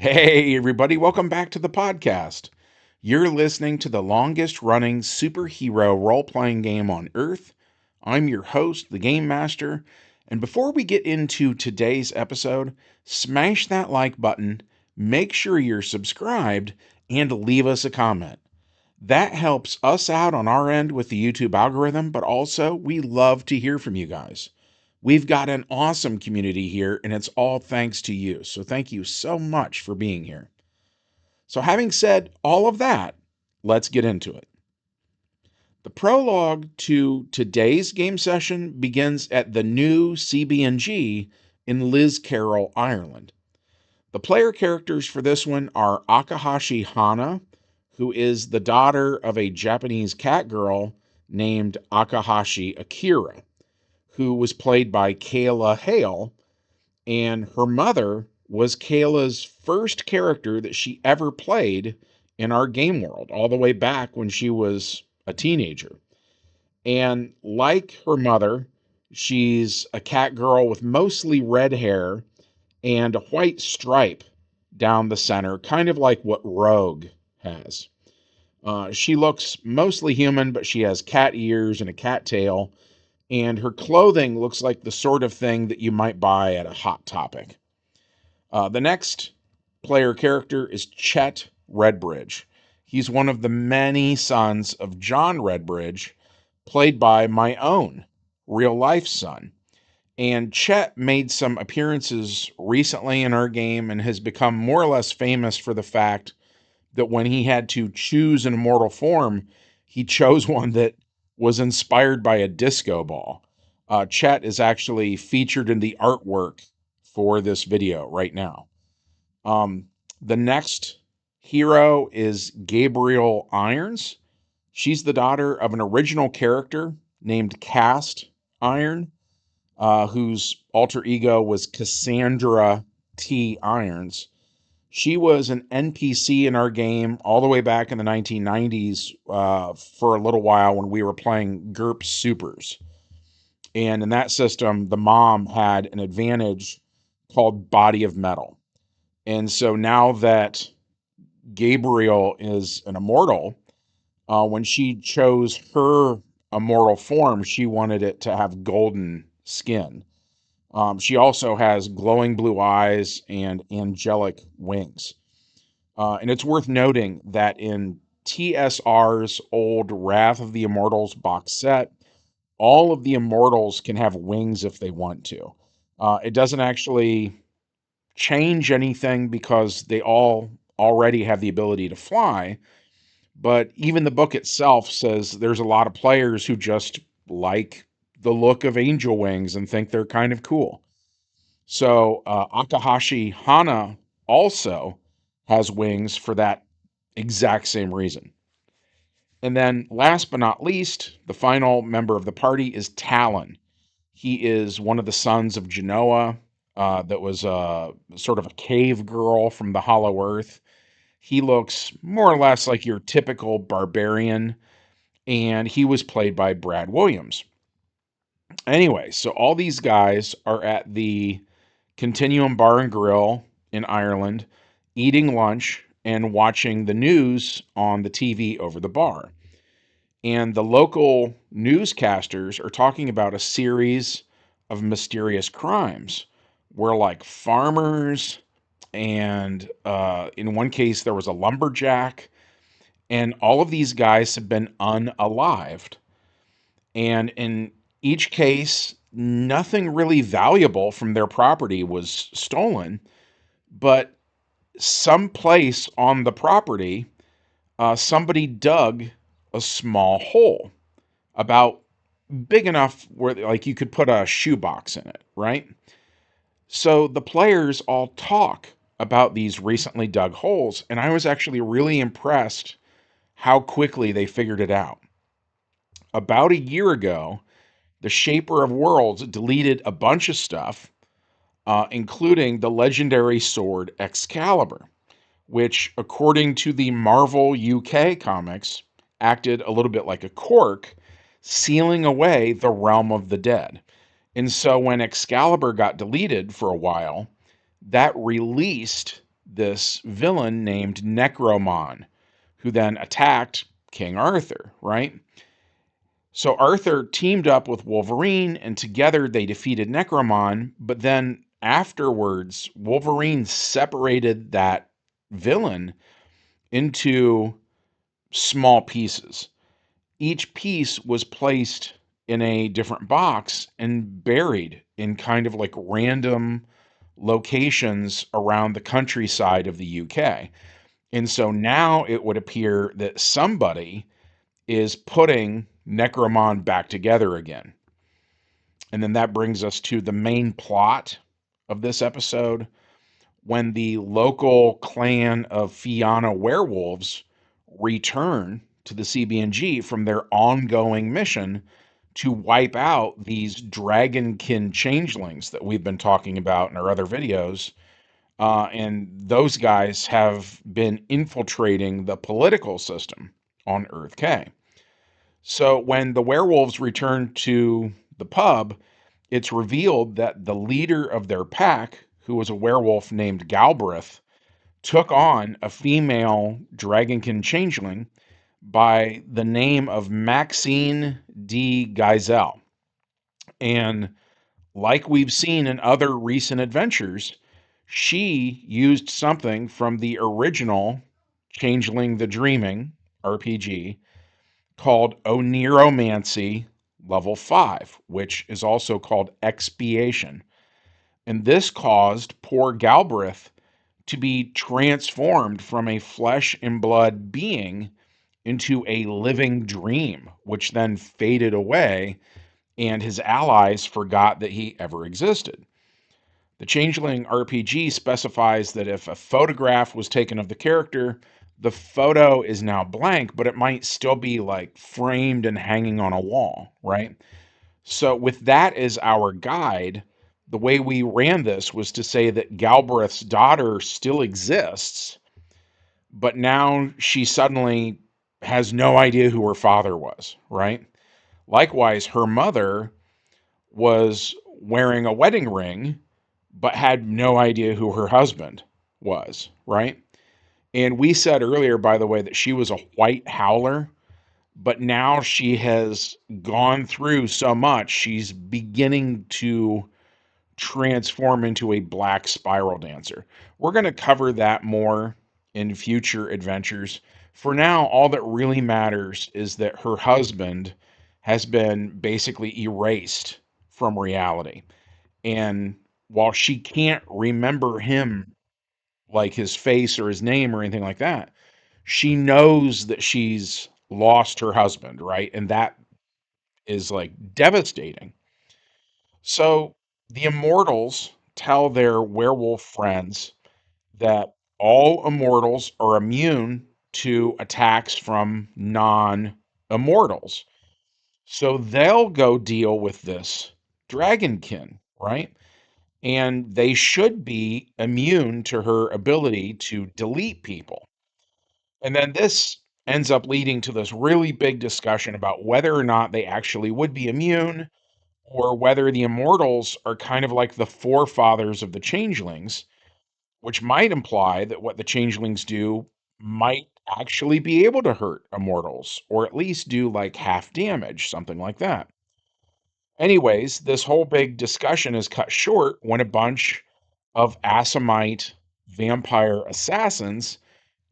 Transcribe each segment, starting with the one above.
Hey, everybody, welcome back to the podcast. You're listening to the longest running superhero role playing game on Earth. I'm your host, the Game Master. And before we get into today's episode, smash that like button, make sure you're subscribed, and leave us a comment. That helps us out on our end with the YouTube algorithm, but also we love to hear from you guys. We've got an awesome community here, and it's all thanks to you. So thank you so much for being here. So, having said all of that, let's get into it. The prologue to today's game session begins at the new CB&G in Liscarroll, Ireland. The player characters for this one are Akahashi Hana, who is the daughter of a Japanese cat girl named Akahashi Akira, who was played by Kayla Hale, and her mother was Kayla's first character that she ever played in our game world, all the way back when she was a teenager. And like her mother, she's a cat girl with mostly red hair and a white stripe down the center, kind of like what Rogue has. She looks mostly human, but she has cat ears and a cat tail, and her clothing looks like the sort of thing that you might buy at a Hot Topic. The next player character is Chet Redbridge. He's one of the many sons of John Redbridge, played by my own real life son. And Chet made some appearances recently in our game and has become more or less famous for the fact that when he had to choose an immortal form, he chose one that was inspired by a disco ball. Chet is actually featured in the artwork for this video right now. The next hero is Gabriel Irons. She's the daughter of an original character named Cast Iron, whose alter ego was Cassandra T. Irons. She was an NPC in our game all the way back in the 1990s for a little while when we were playing GURP Supers. And in that system, the mom had an advantage called Body of Metal. And so now that Gabriel is an immortal, when she chose her immortal form, she wanted it to have golden skin. She also has glowing blue eyes and angelic wings. And it's worth noting that in TSR's old Wrath of the Immortals box set, all of the immortals can have wings if they want to. It doesn't actually change anything because they all already have the ability to fly. But even the book itself says there's a lot of players who just like the look of angel wings and think they're kind of cool. So Akahashi Hana also has wings for that exact same reason. And then last but not least, the final member of the party is Talon. He is one of the sons of Genoa, that was sort of a cave girl from the Hollow Earth. He looks more or less like your typical barbarian, and he was played by Brad Williams. Anyway, so all these guys are at the Continuum Bar and Grill in Ireland, eating lunch and watching the news on the TV over the bar. And the local newscasters are talking about a series of mysterious crimes where, like, farmers and in one case there was a lumberjack, and all of these guys have been unalived. And in each case, nothing really valuable from their property was stolen, but someplace on the property, somebody dug a small hole about big enough where, like, you could put a shoebox in it, right? So the players all talk about these recently dug holes, and I was actually really impressed how quickly they figured it out. About a year ago, the Shaper of Worlds deleted a bunch of stuff, including the legendary sword Excalibur, which, according to the Marvel UK comics, acted a little bit like a cork, sealing away the realm of the dead. And so when Excalibur got deleted for a while, that released this villain named Necromon, who then attacked King Arthur, right? So Arthur teamed up with Wolverine, and together they defeated Necromon. But then afterwards, Wolverine separated that villain into small pieces. Each piece was placed in a different box and buried in kind of like random locations around the countryside of the UK. And so now it would appear that somebody is putting Necromon back together again. And then that brings us to the main plot of this episode when the local clan of Fianna werewolves return to the CB&G from their ongoing mission to wipe out these dragonkin changelings that we've been talking about in our other videos. And those guys have been infiltrating the political system on Earth K. So when the werewolves return to the pub, it's revealed that the leader of their pack, who was a werewolf named Galbraith, took on a female dragonkin changeling by the name of Maxine de Geisel. And like we've seen in other recent adventures, she used something from the original Changeling the Dreaming RPG called Oneromancy Level 5, which is also called Expiation. And this caused poor Galbraith to be transformed from a flesh and blood being into a living dream, which then faded away, and his allies forgot that he ever existed. The Changeling RPG specifies that if a photograph was taken of the character, the photo is now blank, but it might still be like framed and hanging on a wall, right? So, with that as our guide, the way we ran this was to say that Galbraith's daughter still exists, but now she suddenly has no idea who her father was, right? Likewise, her mother was wearing a wedding ring, but had no idea who her husband was, right? And we said earlier, by the way, that she was a white howler, but now she has gone through so much, she's beginning to transform into a black spiral dancer. We're going to cover that more in future adventures. For now, all that really matters is that her husband has been basically erased from reality. And while she can't remember him, like his face or his name or anything like that, she knows that she's lost her husband, right? And that is like devastating. So the immortals tell their werewolf friends that all immortals are immune to attacks from non immortals. So they'll go deal with this dragonkin, right? And they should be immune to her ability to delete people. And then this ends up leading to this really big discussion about whether or not they actually would be immune, or whether the immortals are kind of like the forefathers of the changelings, which might imply that what the changelings do might actually be able to hurt immortals, or at least do like half damage, something like that. Anyways, this whole big discussion is cut short when a bunch of Assamite vampire assassins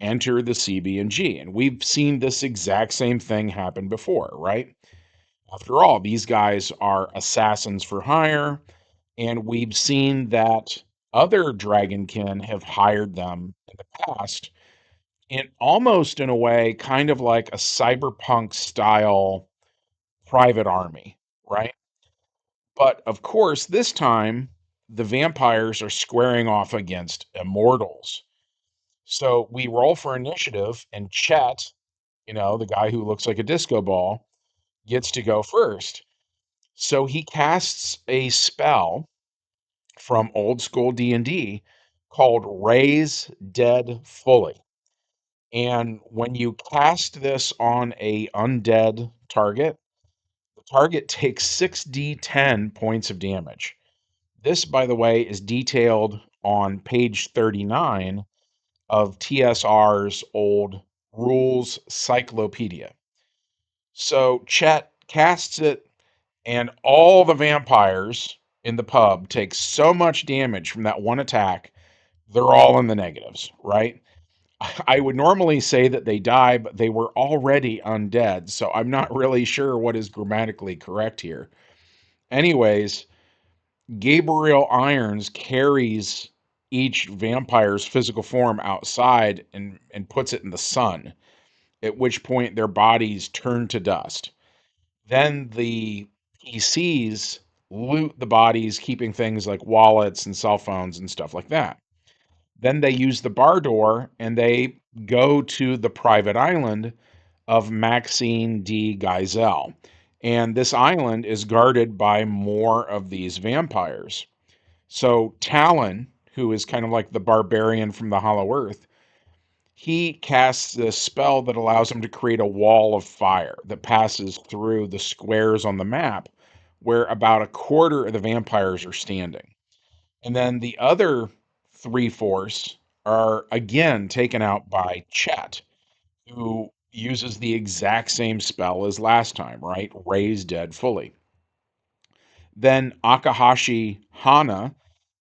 enter the CB&G. And we've seen this exact same thing happen before, right? After all, these guys are assassins for hire, and we've seen that other dragonkin have hired them in the past, in almost in a way, kind of like a cyberpunk style private army, right? But of course, this time the vampires are squaring off against immortals. So we roll for initiative, and Chet, the guy who looks like a disco ball, gets to go first. So he casts a spell from old school D&D called Raise Dead Fully. And when you cast this on a undead target, the target takes 6d10 points of damage. This, by the way, is detailed on page 39 of TSR's old rules cyclopedia. So Chet casts it, and all the vampires in the pub take so much damage from that one attack, they're all in the negatives, right? I would normally say that they die, but they were already undead, so I'm not really sure what is grammatically correct here. Anyways, Gabriel Irons carries each vampire's physical form outside and puts it in the sun, at which point their bodies turn to dust. Then the PCs loot the bodies, keeping things like wallets and cell phones and stuff like that. Then they use the bar door and they go to the private island of Maxine D. Geisel. And this island is guarded by more of these vampires. So Talon, who is kind of like the barbarian from the Hollow Earth, he casts this spell that allows him to create a wall of fire that passes through the squares on the map where about a quarter of the vampires are standing. And then the other three-fourths are again taken out by Chet, who uses the exact same spell as last time, right? Raise dead fully. Then Akahashi Hana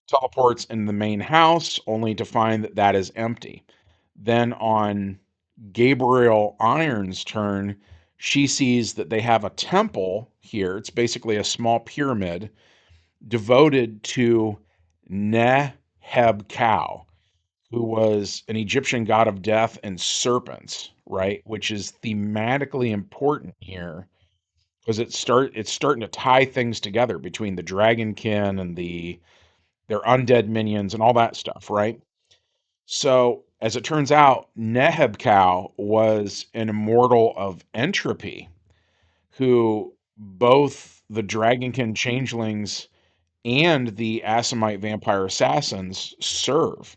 teleports in the main house only to find that that is empty. Then on Gabriel Iron's turn, she sees that they have a temple here. It's basically a small pyramid devoted to Neheb-Kau, who was an Egyptian god of death and serpents, right? Which is thematically important here because it's starting to tie things together between the dragonkin and their undead minions and all that stuff, right? So, as it turns out, Neheb-Kau was an immortal of entropy who both the dragonkin changelings and the Assamite vampire assassins serve.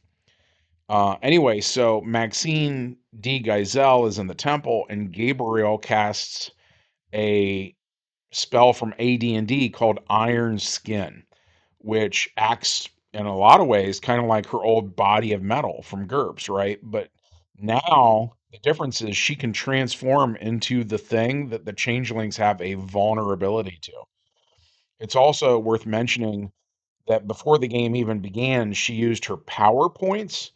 Anyway, so Maxine D. Geisel is in the temple, and Gabriel casts a spell from AD&D called Iron Skin, which acts in a lot of ways kind of like her old body of metal from GURPS, right? But now the difference is she can transform into the thing that the changelings have a vulnerability to. It's also worth mentioning that before the game even began, she used her power points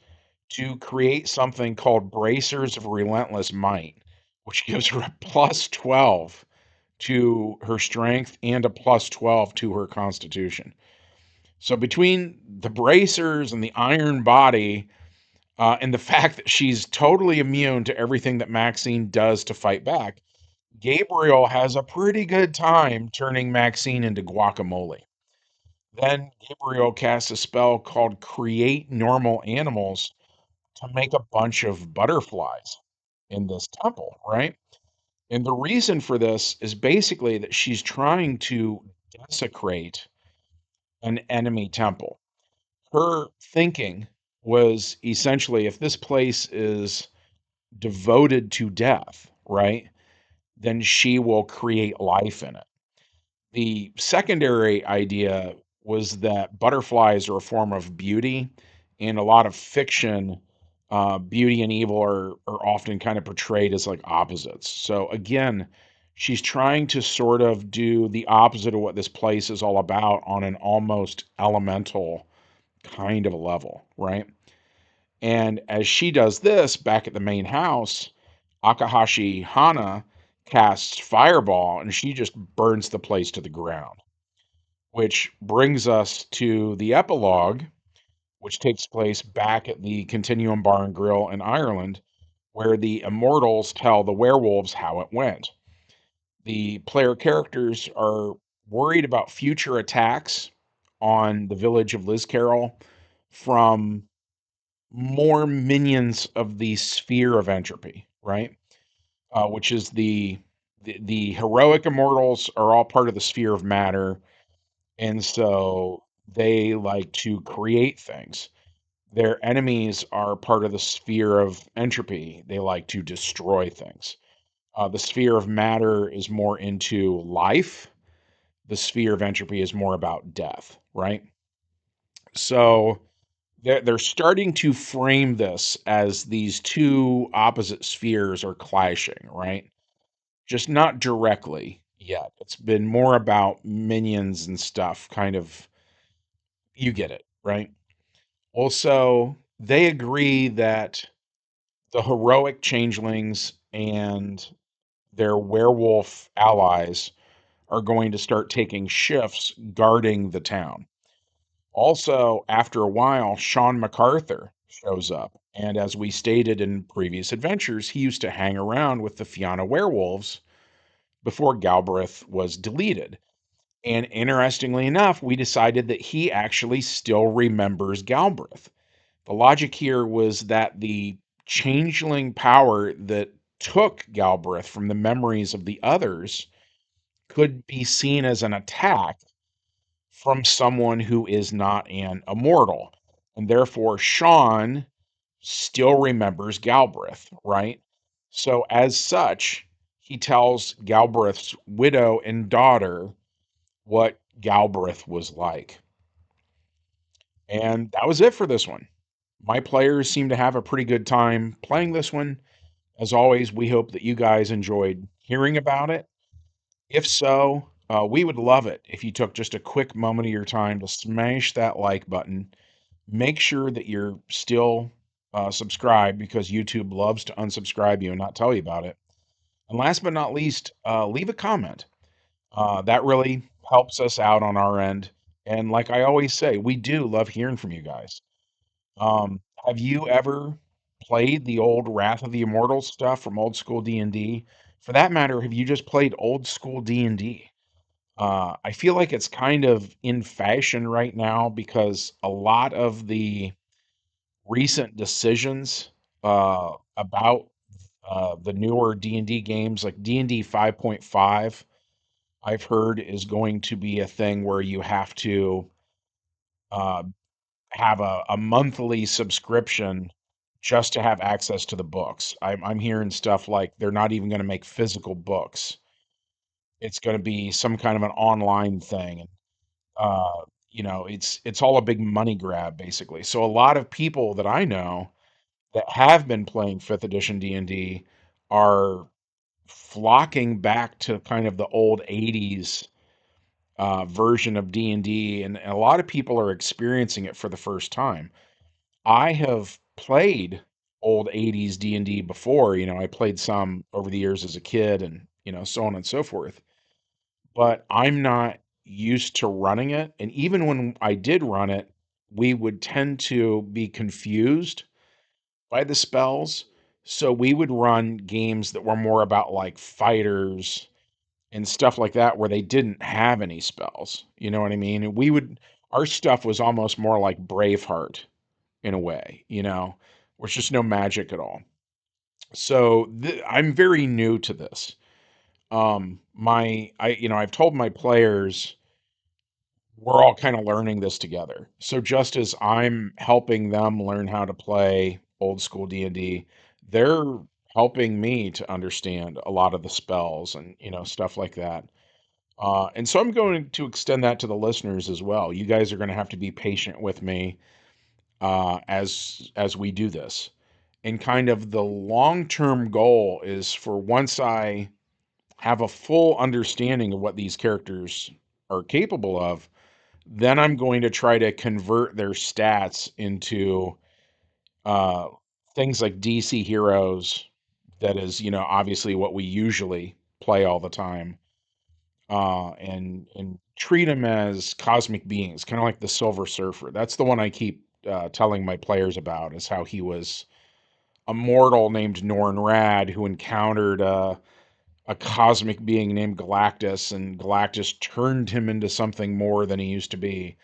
to create something called Bracers of Relentless Might, which gives her a plus 12 to her strength and a plus 12 to her constitution. So between the bracers and the iron body, and the fact that she's totally immune to everything that Maxine does to fight back, Gabriel has a pretty good time turning Maxine into guacamole. Then Gabriel casts a spell called Create Normal Animals to make a bunch of butterflies in this temple, right? And the reason for this is basically that she's trying to desecrate an enemy temple. Her thinking was essentially if this place is devoted to death, right, then she will create life in it. The secondary idea was that butterflies are a form of beauty. In a lot of fiction, beauty and evil are often kind of portrayed as like opposites. So again, she's trying to sort of do the opposite of what this place is all about on an almost elemental kind of a level, right? And as she does this back at the main house, Akahashi Hana casts Fireball and she just burns the place to the ground, which brings us to the epilogue, which takes place back at the Continuum Bar and Grill in Ireland, where the immortals tell the werewolves how it went. The player characters are worried about future attacks on the village of Liz Carroll from more minions of the sphere of entropy, right? Which is the heroic immortals are all part of the sphere of matter, and so they like to create things. Their enemies are part of the sphere of entropy. They like to destroy things. The sphere of matter is more into life. The sphere of entropy is more about death, right? So they're starting to frame this as these two opposite spheres are clashing, right? Just not directly yet. It's been more about minions and stuff, kind of, you get it, right? Also, they agree that the heroic changelings and their werewolf allies are going to start taking shifts guarding the town. Also, after a while, Sean MacArthur shows up. And as we stated in previous adventures, he used to hang around with the Fianna werewolves before Galbraith was deleted. And interestingly enough, we decided that he actually still remembers Galbraith. The logic here was that the changeling power that took Galbraith from the memories of the others could be seen as an attack from someone who is not an immortal. And therefore, Sean still remembers Galbraith, right? So, as such, he tells Galbraith's widow and daughter what Galbraith was like. And that was it for this one. My players seem to have a pretty good time playing this one. As always, we hope that you guys enjoyed hearing about it. If so, we would love it if you took just a quick moment of your time to smash that like button. Make sure that you're still subscribed because YouTube loves to unsubscribe you and not tell you about it. And last but not least, leave a comment. That really helps us out on our end. And like I always say, we do love hearing from you guys. Have you ever played the old Wrath of the Immortals stuff from old school D&D? For that matter, have you just played old school D&D? I feel like it's kind of in fashion right now because a lot of the recent decisions about the newer D&D games, like D&D 5.5, I've heard is going to be a thing where you have to uh, have a monthly subscription just to have access to the books. I'm hearing stuff like they're not even going to make physical books. It's going to be some kind of an online thing. And it's all a big money grab basically. So a lot of people that I know that have been playing 5th edition D&D are flocking back to kind of the old 80s version of D&D, and a lot of people are experiencing it for the first time. I have played old 80s D&D before, I played some over the years as a kid and, so on and so forth. But I'm not used to running it, and even when I did run it, we would tend to be confused by the spells. So we would run games that were more about like fighters and stuff like that where they didn't have any spells. You know what I mean? And our stuff was almost more like Braveheart in a way, where it's just no magic at all. So I'm very new to this. I've told my players we're all kind of learning this together. So just as I'm helping them learn how to play old school D&D, they're helping me to understand a lot of the spells and, stuff like that. And so I'm going to extend that to the listeners as well. You guys are going to have to be patient with me as we do this. And kind of the long-term goal is for once I have a full understanding of what these characters are capable of, then I'm going to try to convert their stats into uh, things like DC heroes. That is, obviously what we usually play all the time, and treat them as cosmic beings, kind of like the Silver Surfer. That's the one I keep telling my players about, is how he was a mortal named Norn Rad who encountered a cosmic being named Galactus, and Galactus turned him into something more than he used to be.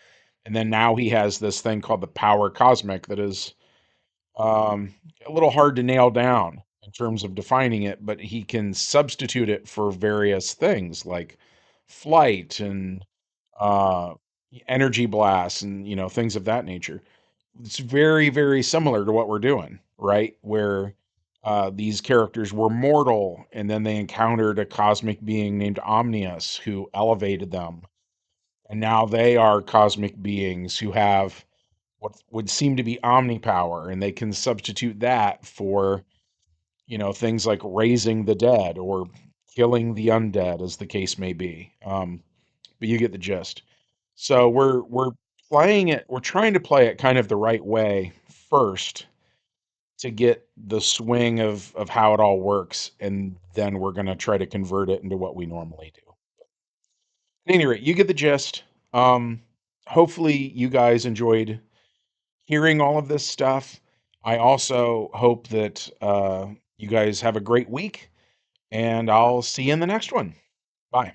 And then now he has this thing called the Power Cosmic that is a little hard to nail down in terms of defining it, but he can substitute it for various things like flight and uh, energy blasts and things of that nature. It's very, very similar to what we're doing, right? Where these characters were mortal and then they encountered a cosmic being named Omnius who elevated them. And now they are cosmic beings who have what would seem to be omnipower, and they can substitute that for, things like raising the dead or killing the undead, as the case may be. But you get the gist. So we're playing it. We're trying to play it kind of the right way first to get the swing of how it all works, and then we're gonna try to convert it into what we normally do. At any rate, you get the gist. Um, Hopefully, you guys enjoyed hearing all of this stuff. I also hope that you guys have a great week, and I'll see you in the next one. Bye.